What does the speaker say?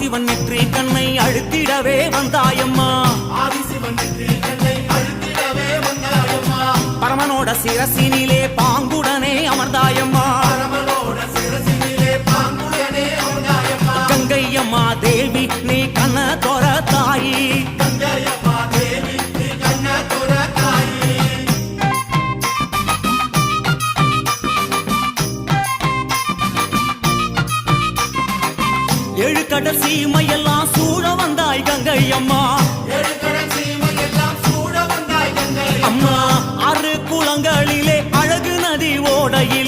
ஆதிசிவன் நெற்றி கண்ணை அழுத்திடவே வந்தாயம்மா பரமனோட சிரசினிலே பாங்குடனே அமர்ந்தாயம்மா கங்கையம்மா தேவி நீ கண்ண தோர தாயி ஏழு கடல் சீமையெல்லாம் சூழ வந்தாய் கங்கையம்மா அம்மா ஆறு குளங்களிலே அழகு நதி ஓடையில்